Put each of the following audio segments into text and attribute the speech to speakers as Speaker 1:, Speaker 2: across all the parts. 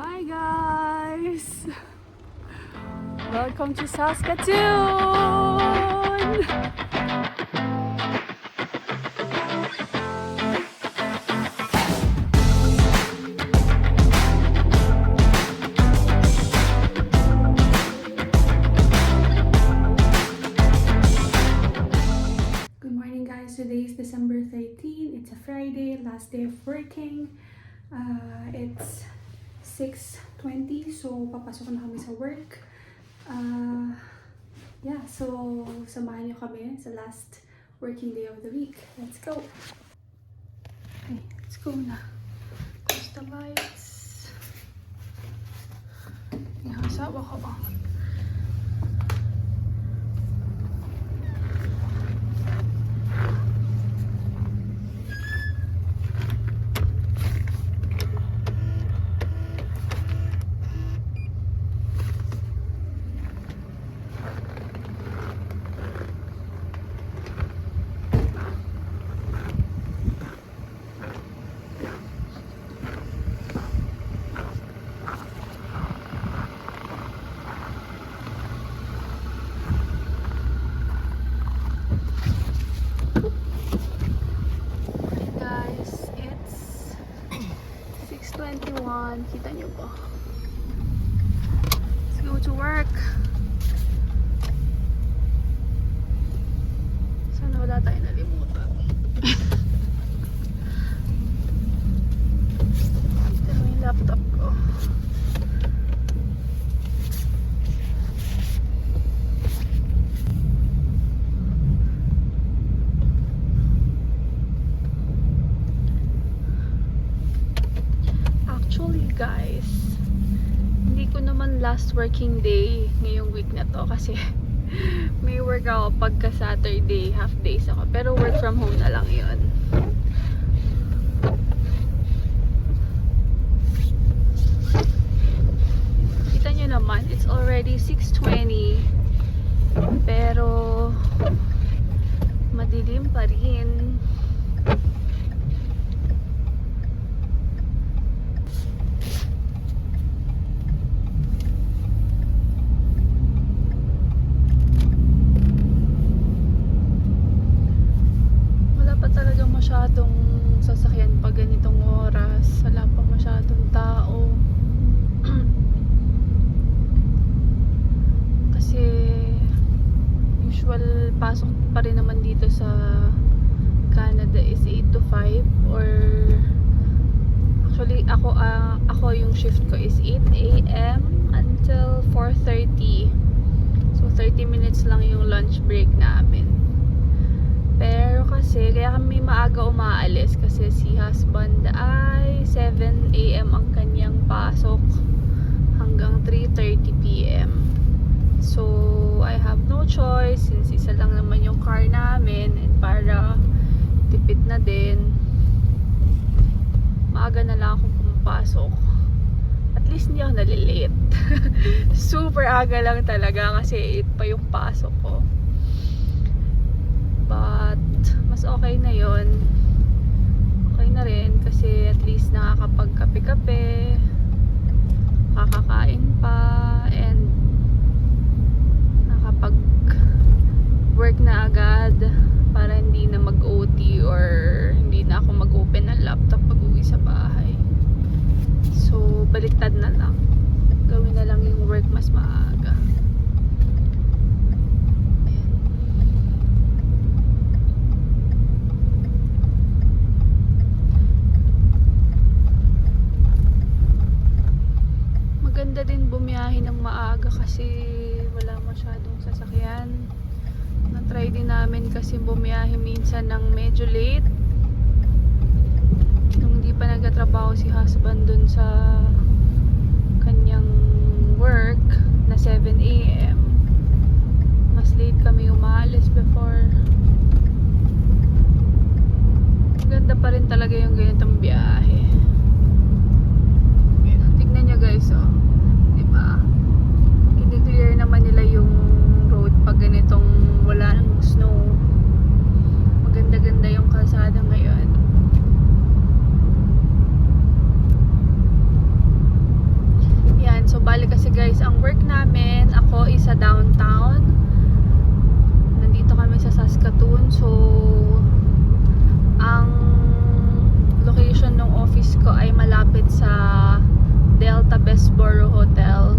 Speaker 1: Hi guys! Welcome to Saskatoon! Good morning guys! Today is December 13. It's a Friday, last day of working. It's 6:20, so papasok na kami sa work. Yeah, so samahan niyo kami sa last working day of the week. Let's go! Okay, let's go na. Close the lights. Yung asawa ko. Kita nyo ba? Let's go to work. Sana wala tayo nalimutan. Ito na yung laptop ko. Actually guys, hindi ko naman last working day ngayong week na to kasi may work ako pagka Saturday, half days ako, pero work from home na lang yun. Kita nyo naman, it's already 6:20 pero madilim pa rin. Masyadong sasakyan pag ganitong oras, wala pa masyadong tao. Kasi usual pasok pa rin naman dito sa Canada is 8 to 5, or actually ako yung shift ko is 8 AM until 4:30. So 30 minutes lang yung lunch break namin. Pero kasi, kaya kami maaga umaalis kasi si husband ay 7 AM ang kanyang pasok hanggang 3:30 PM. So, I have no choice since isa lang naman yung car namin, and para tipid na din, maaga na lang ako pumapasok. At least hindi ako nalilate. Super aga lang talaga kasi 8 pa yung pasok ko. But mas okay na yon. Okay na rin kasi at least nakakapagkape-kape, kakakain pa, and nakapag work na agad para hindi na mag-OT or hindi na ako mag-open ng laptop pag uwi sa bahay. So baliktad na lang, gawin na lang yung work mas maaga. Maganda din bumiyahe ng maaga kasi wala masyadong sasakyan. Na-try din namin kasi bumiyahe minsan ng medyo late nung hindi pa nagtatrabaho si husband dun sa kanyang work na 7 AM. Mas late kami umalis before. Ganda pa rin talaga yung ganitong biyahe. Tignan nyo guys, oh. Diba? I-clear naman nila yung road pag ganitong wala nang snow. Maganda-ganda yung kalsada ngayon. guys, ang work namin, ako is sa downtown. Nandito kami sa Saskatoon. So, ang location ng office ko ay malapit sa Delta Bessborough Hotel.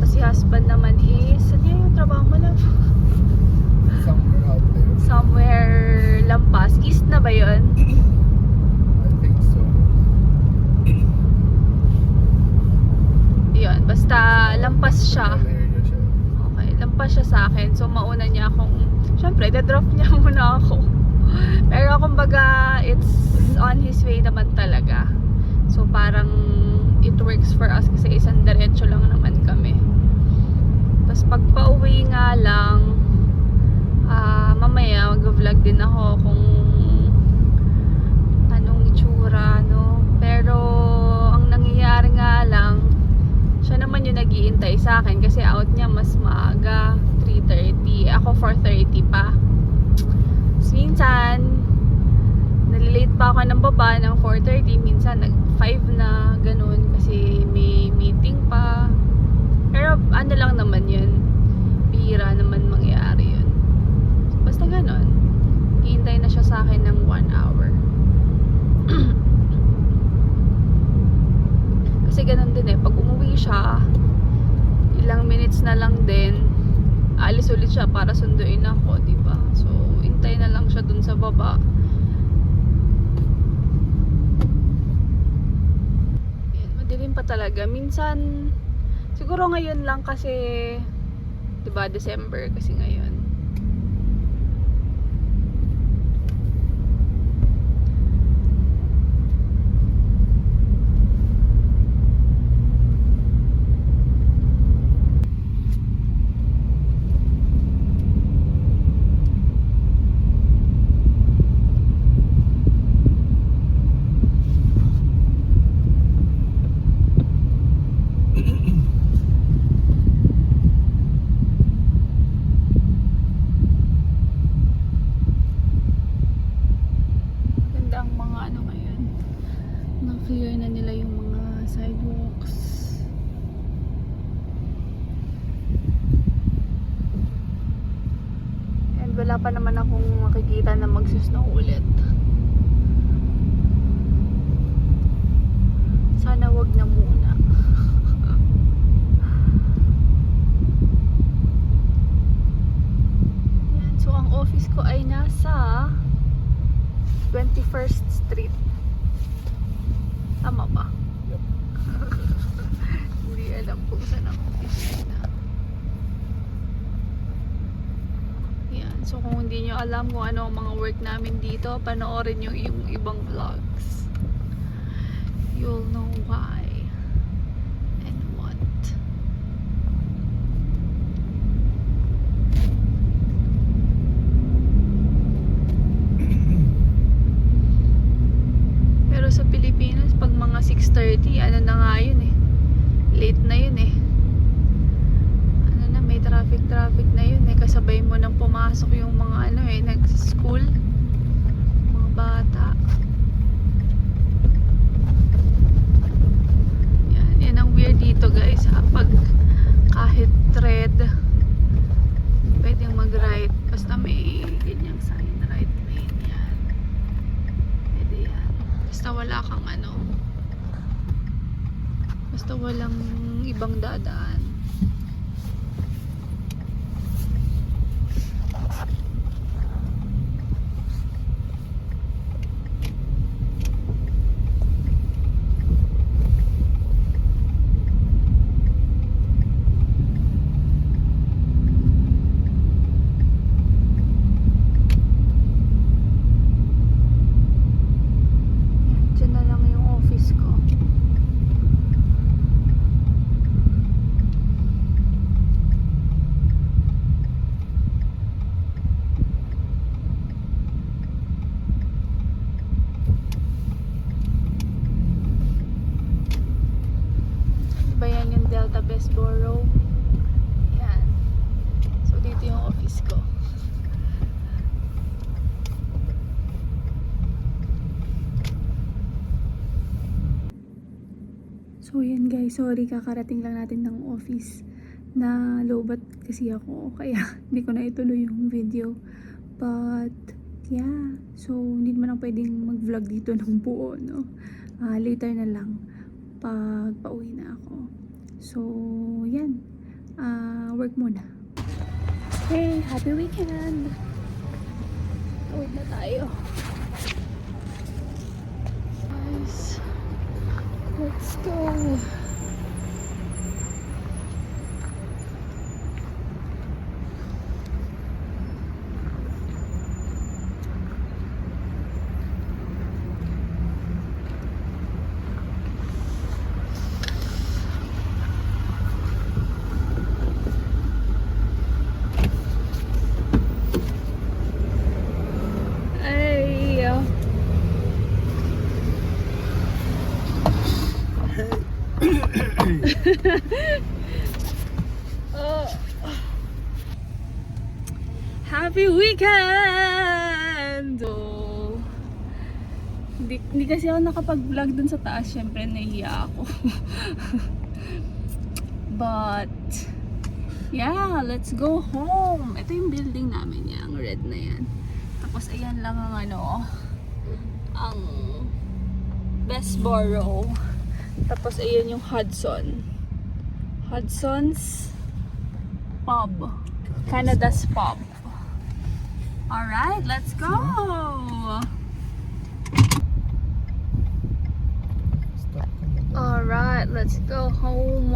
Speaker 1: Kasi husband naman is, saan yung trabaho mo lang?
Speaker 2: Somewhere out there.
Speaker 1: Somewhere Lampas. East na ba yun?
Speaker 2: I think so.
Speaker 1: Yun, basta lampas siya.
Speaker 2: Area siya.
Speaker 1: Okay, lampas siya sa akin. So, mauna niya akong, syempre, drop niya muna ako. Pero kumbaga, it's on his way naman talaga. So, parang it works for us kasi isang diretso lang naman kami. Tapos, pag pauwi nga lang, mamaya mag-vlog din ako kung anong itsura, no? Pero, ang nangyayari nga lang, siya naman yung nag-iintay sa akin kasi out niya mas maaga, 3:30. Ako 4:30 pa. So, minsan nalilate pa ako ng baba ng 4:30, minsan nag 5 na, ganun, kasi may meeting pa. Pero ano lang naman yun, bihira naman mangyari yun. Basta ganun, hihintay na siya sa akin ng 1 hour. Kasi ganun din eh, pag umuwi siya, ilang minutes na lang din, alis ulit siya para sunduin ako, diba? So, hintay na lang siya dun sa baba. Yan, madilim pa talaga. Minsan, siguro ngayon lang kasi, diba, December kasi ngayon. Na-clear na nila yung mga sidewalks. And wala pa naman akong makikita na magsusnow ulit. Sana wag na muna. Yan. So ang office ko ay nasa 21st Street. Tama ba?
Speaker 2: Yep.
Speaker 1: Hindi alam kung saan ang office na. Yan. So kung hindi nyo alam kung ano ang mga work namin dito, panoorin nyo yung ibang vlogs. You'll know why and what. Pero sa Pilipinas, pag mga 6:30, ano na nga yun eh. Late na yun eh. Ano na, may traffic na yun eh. Kasabay mo nang pumasok yung mga ano eh, nag-school. Mga bata. Yan ang weird dito guys ha. Pag kahit red, pwedeng mag-right. Basta may ganyang sign, right lane yan. Pwede yan. Basta wala kang ano, basta walang ibang dadaan. Diyan na lang yung office ko. Diba yan yung Delta Bessborough? Yan. So dito yung office ko. So yan guys, sorry kakarating lang natin ng office. Na lowbat kasi ako, kaya hindi ko na ituloy yung video. But yeah, so hindi naman ako pwedeng mag-vlog dito ng buo, no? Later na lang pag pauwi na ako. So yan, work muna. Hey, happy weekend! Uwi na tayo. Guys, let's go! Ay, happy weekend! So, hindi kasi ako nakapag-vlog dun sa taas. Syempre, nahiya ako. But, yeah, let's go home. Ito yung building namin, yung red na yan. Tapos, ayan lang ang ang Bessborough. Tapos, ayan yung Hudson. Hudson's Pub. Canada's Pub. Alright, let's go! Alright, let's go home.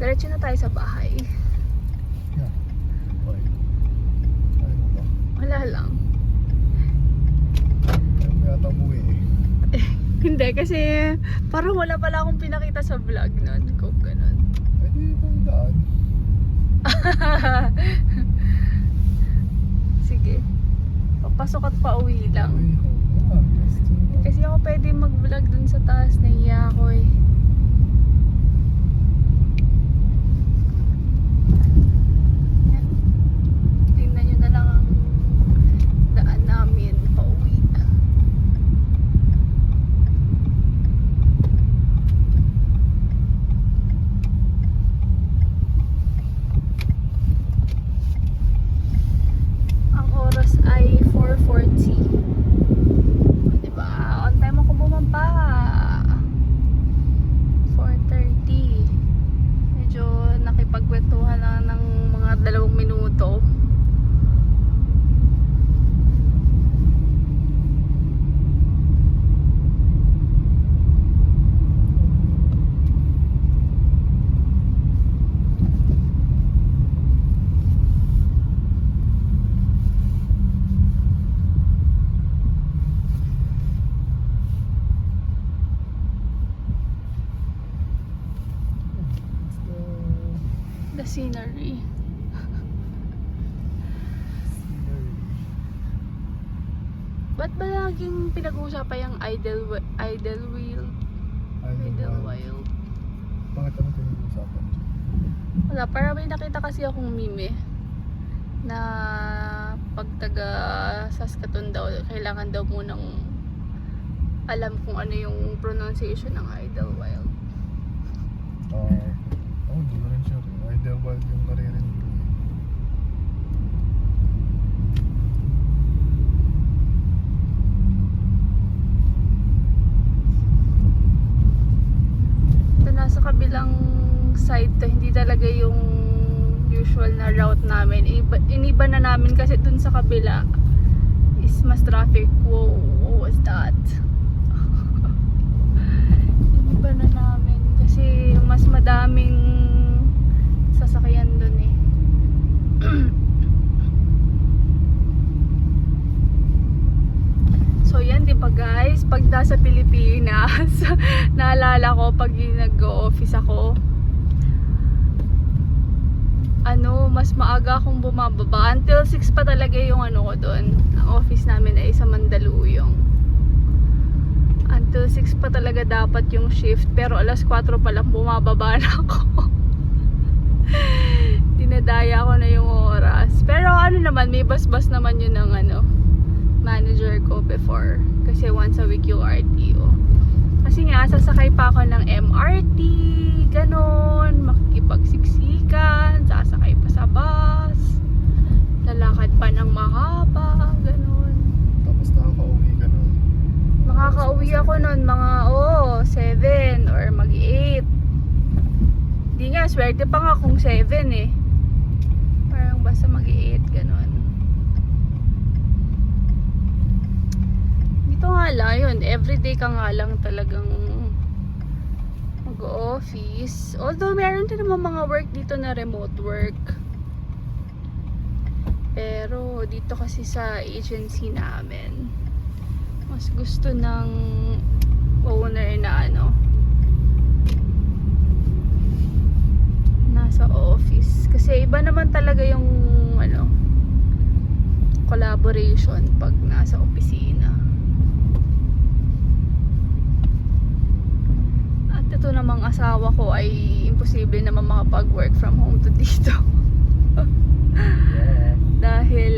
Speaker 1: Diretso na tayo sa bahay.
Speaker 2: Yeah. Why? Ano ba?
Speaker 1: Wala lang.
Speaker 2: Ayaw mo yata umuwi eh.
Speaker 1: Hindi, kasi parang wala pala akong pinakita sa vlog nun. Kung ganun.
Speaker 2: Pwede itong daan.
Speaker 1: Sige. Papasok at pauwi lang.
Speaker 2: Uy, oo nga.
Speaker 1: Kasi ako pwede mag-vlog dun sa taas. Nahiya ako eh. Yan. Tingnan nyo na lang ang daan namin pauwi. Ang oras ay 4:40. Diba? On time ako bumaba. 4:30. Medyo nakipagkwentuhan lang ng mga 2 minuto. The scenery. Ba't ba laging pinag-uusapan yung Idlewild? Idlewild.
Speaker 2: Bakit ano pinag-uusapan?
Speaker 1: Wala, para may nakita kasi akong meme na pag taga Saskatoon daw, kailangan daw munang alam kung ano yung pronunciation ng Idlewild.
Speaker 2: Hindi ko rin sure. Idlewild yung naririnig ko.
Speaker 1: Ito nasa kabilang side to, hindi talaga yung usual na route namin. Iniba na namin kasi dun sa kabila is mas traffic. Whoa, what was that? Iniba na namin kasi mas madaming sasakyan dun eh. So yan, di ba guys, pag nasa Pilipinas, naalala ko pag nag-office ako, mas maaga akong bumababa. Until 6 pa talaga yung ko doon. Ang office namin ay sa Mandaluyong. Until 6 pa talaga dapat yung shift, pero alas 4 pa lang bumababa na ako. Dinadaya ko na yung oras. Pero naman, may bas-bas naman yun ng manager ko before. Kasi once a week yung RTO. Kasi Kasi nga, sasakay pa ako ng MRT, ganon, makikipagsiksikan, sasakay pa sa bus, lalakad pa ng mahaba, ganon.
Speaker 2: Tapos nakaka-uwi ka na.
Speaker 1: Makakauwi ako nun mga 7 or mag-8. Di nga, swerte pa nga kung 7 eh. Parang basta mag-8, ganon. Dito nga lang, yun, everyday ka nga lang talagang mag-office. Although, meron din naman mga work dito na remote work. Pero, dito kasi sa agency namin, mas gusto ng owner na nasa office. Kasi iba naman talaga yung collaboration pag nasa opisina. At ito namang asawa ko ay imposible naman makapag-work from home to dito.
Speaker 2: Yeah.
Speaker 1: Dahil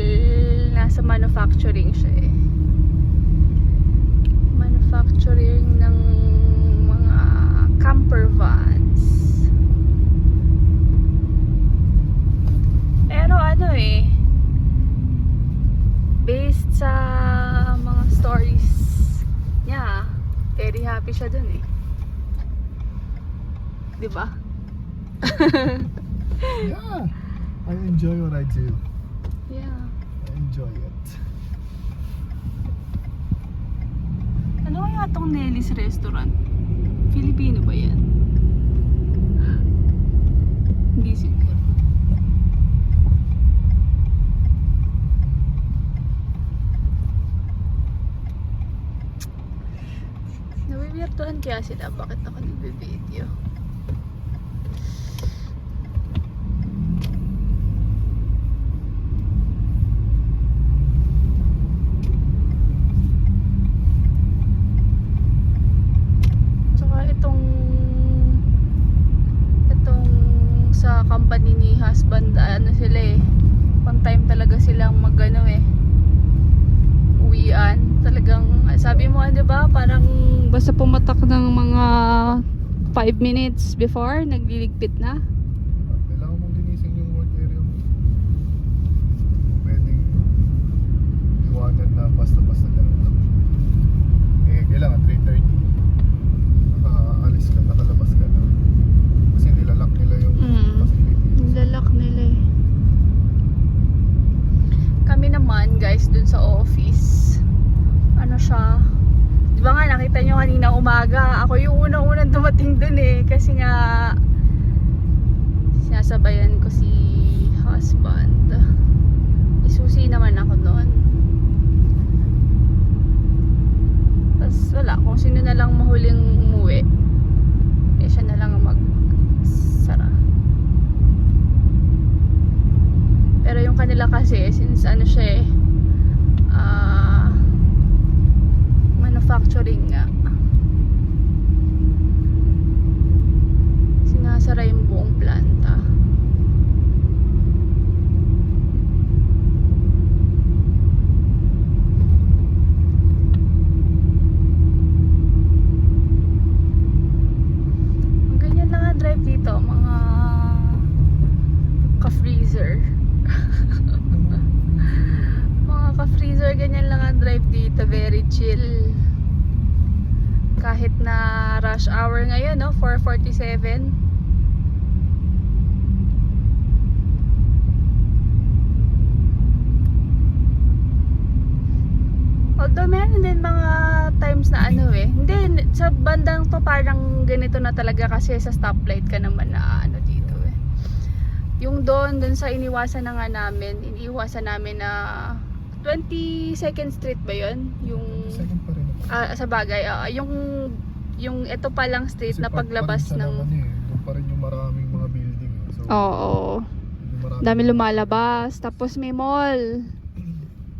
Speaker 1: nasa manufacturing siya eh. Manufacturing ng mga camper vans. Pero based sa mga stories niya, very happy siya dun eh. Diba?
Speaker 2: Yeah. I enjoy what I do.
Speaker 1: Yeah.
Speaker 2: I enjoy it.
Speaker 1: Ano kaya tong Nelly's Restaurant? Filipino ba yan? Hindi siguro. Nawiwirtuhan kaya sila bakit ako nagbe-video. Sa company ni husband, sila eh, on time talaga silang uwian. Talagang sabi mo, di ba, parang basta pumatak ng mga 5 minutes before, nagliligpit na.
Speaker 2: Kailangan mong linisin yung work area mo. Pwedeng iwanan na basta-basta ganun lang. Kailangan 3:30 nakaalis ka, nakalabas ka na. Kasi nilalak nila yung facility.
Speaker 1: Nilalak nila eh. Kami naman guys dun sa office, siya, di ba nga nakita nyo kanina umaga, ako yung unang-unang dumating dun eh, kasi nga sinasabayan ko si husband. Isusi naman ako doon. Tapos wala, kung sino na lang mahuling umuwi, siya na lang magsara. Pero yung kanila kasi, since siya manufacturing nga, sinasara yung buong planta. Ganyan lang ang drive dito, mga ka-freezer. Mga ka-freezer, ganyan lang ang drive dito, very chill. Kahit na rush hour ngayon, 4:47. Although meron din mga times na hindi, sa bandang to parang ganito na talaga kasi sa stoplight ka naman na dito eh. Yung doon sa iniwasan na nga namin, na 22nd Street ba yun? Yung
Speaker 2: Second pa rin.
Speaker 1: sa bagay, yung ito pa lang street
Speaker 2: Kasi
Speaker 1: na paglabas
Speaker 2: pa rin
Speaker 1: ng
Speaker 2: doon pa rin yung maraming mga building. So,
Speaker 1: oo,
Speaker 2: maraming
Speaker 1: dami lumalabas, tapos may mall.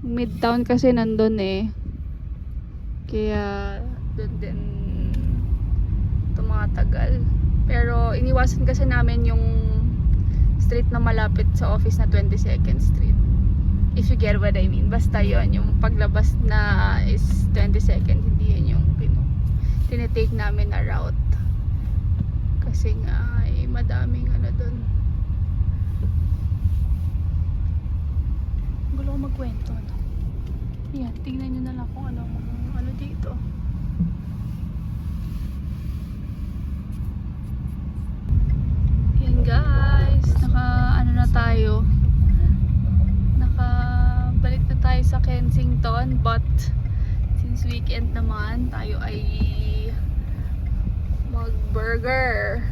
Speaker 1: Midtown kasi nandun eh. Kaya doon din tumatagal. Pero iniwasan kasi namin yung street na malapit sa office na 22nd Street. If you get what I mean. Basta yon, yung paglabas na is 22nd, hindi yun yung tinitake namin na route. Kasi nga ay madaming ano doon. Gulo ko magkwento, no? Yan, tingnan nyo na lang kung ano dito. Yan guys, ano na tayo. Balik na tayo sa Kensington, but since weekend naman, tayo ay mag-burger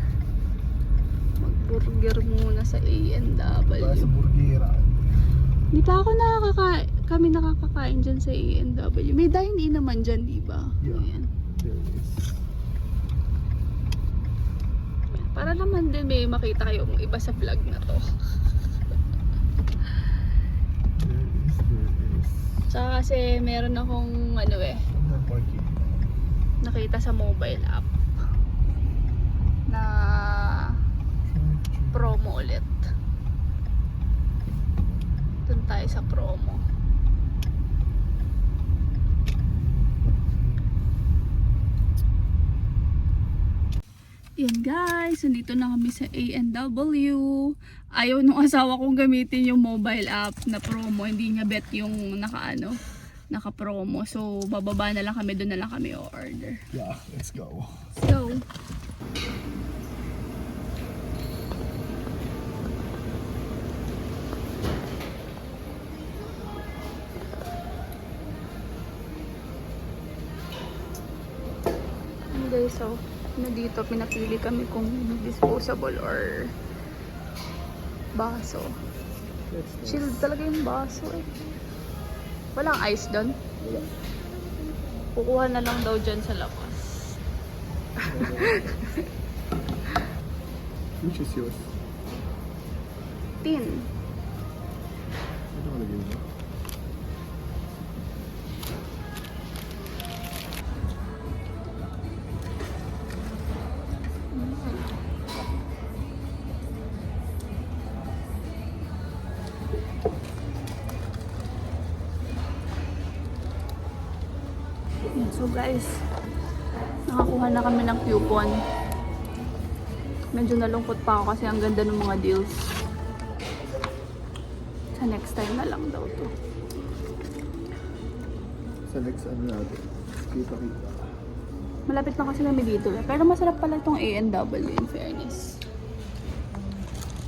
Speaker 1: muna sa A&W.
Speaker 2: Para sa burgera.
Speaker 1: Hindi pa ako kami nakakakain dyan sa A&W. May dine-in naman dyan, diba?
Speaker 2: Yeah.
Speaker 1: Ayan.
Speaker 2: There is.
Speaker 1: Para naman din may makita kayong iba sa vlog na to.
Speaker 2: There is.
Speaker 1: Tsaka kasi meron akong
Speaker 2: Hanggang parking.
Speaker 1: nakita sa mobile app na promo ulit. Doon tayo sa promo. Yan guys, nandito na kami sa A&W. Ayaw nung asawa kong gamitin yung mobile app na promo. Hindi nga bet yung naka-promo. So, bababa na lang kami, doon na lang kami o-order.
Speaker 2: Yeah, let's go.
Speaker 1: So, guys, so na dito pinapili kami kung disposable or baso.
Speaker 2: Let's go.
Speaker 1: Chilled talaga yung baso eh. Walang ice doon.
Speaker 2: Wala.
Speaker 1: Kukuha na lang daw dyan sa labas.
Speaker 2: Which is yours?
Speaker 1: Tin.
Speaker 2: Ito kalagay mo.
Speaker 1: Yan, so guys, nakakuha na kami ng coupon. Medyo nalungkot pa ako kasi ang ganda ng mga deals. Sa next time na lang daw to.
Speaker 2: Sa next ano natin. Kita-kita.
Speaker 1: Malapit na kasi kami dito eh. Pero masarap pala itong A&W in fairness.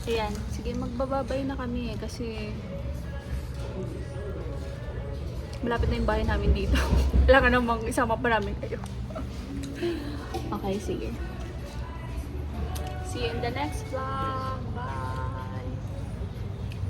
Speaker 1: Ayan, sige magbababay na kami eh kasi malapit na yung bahay namin dito. Kailangan namang isama pa namin kayo. Okay, sige. See you in the next vlog. Bye!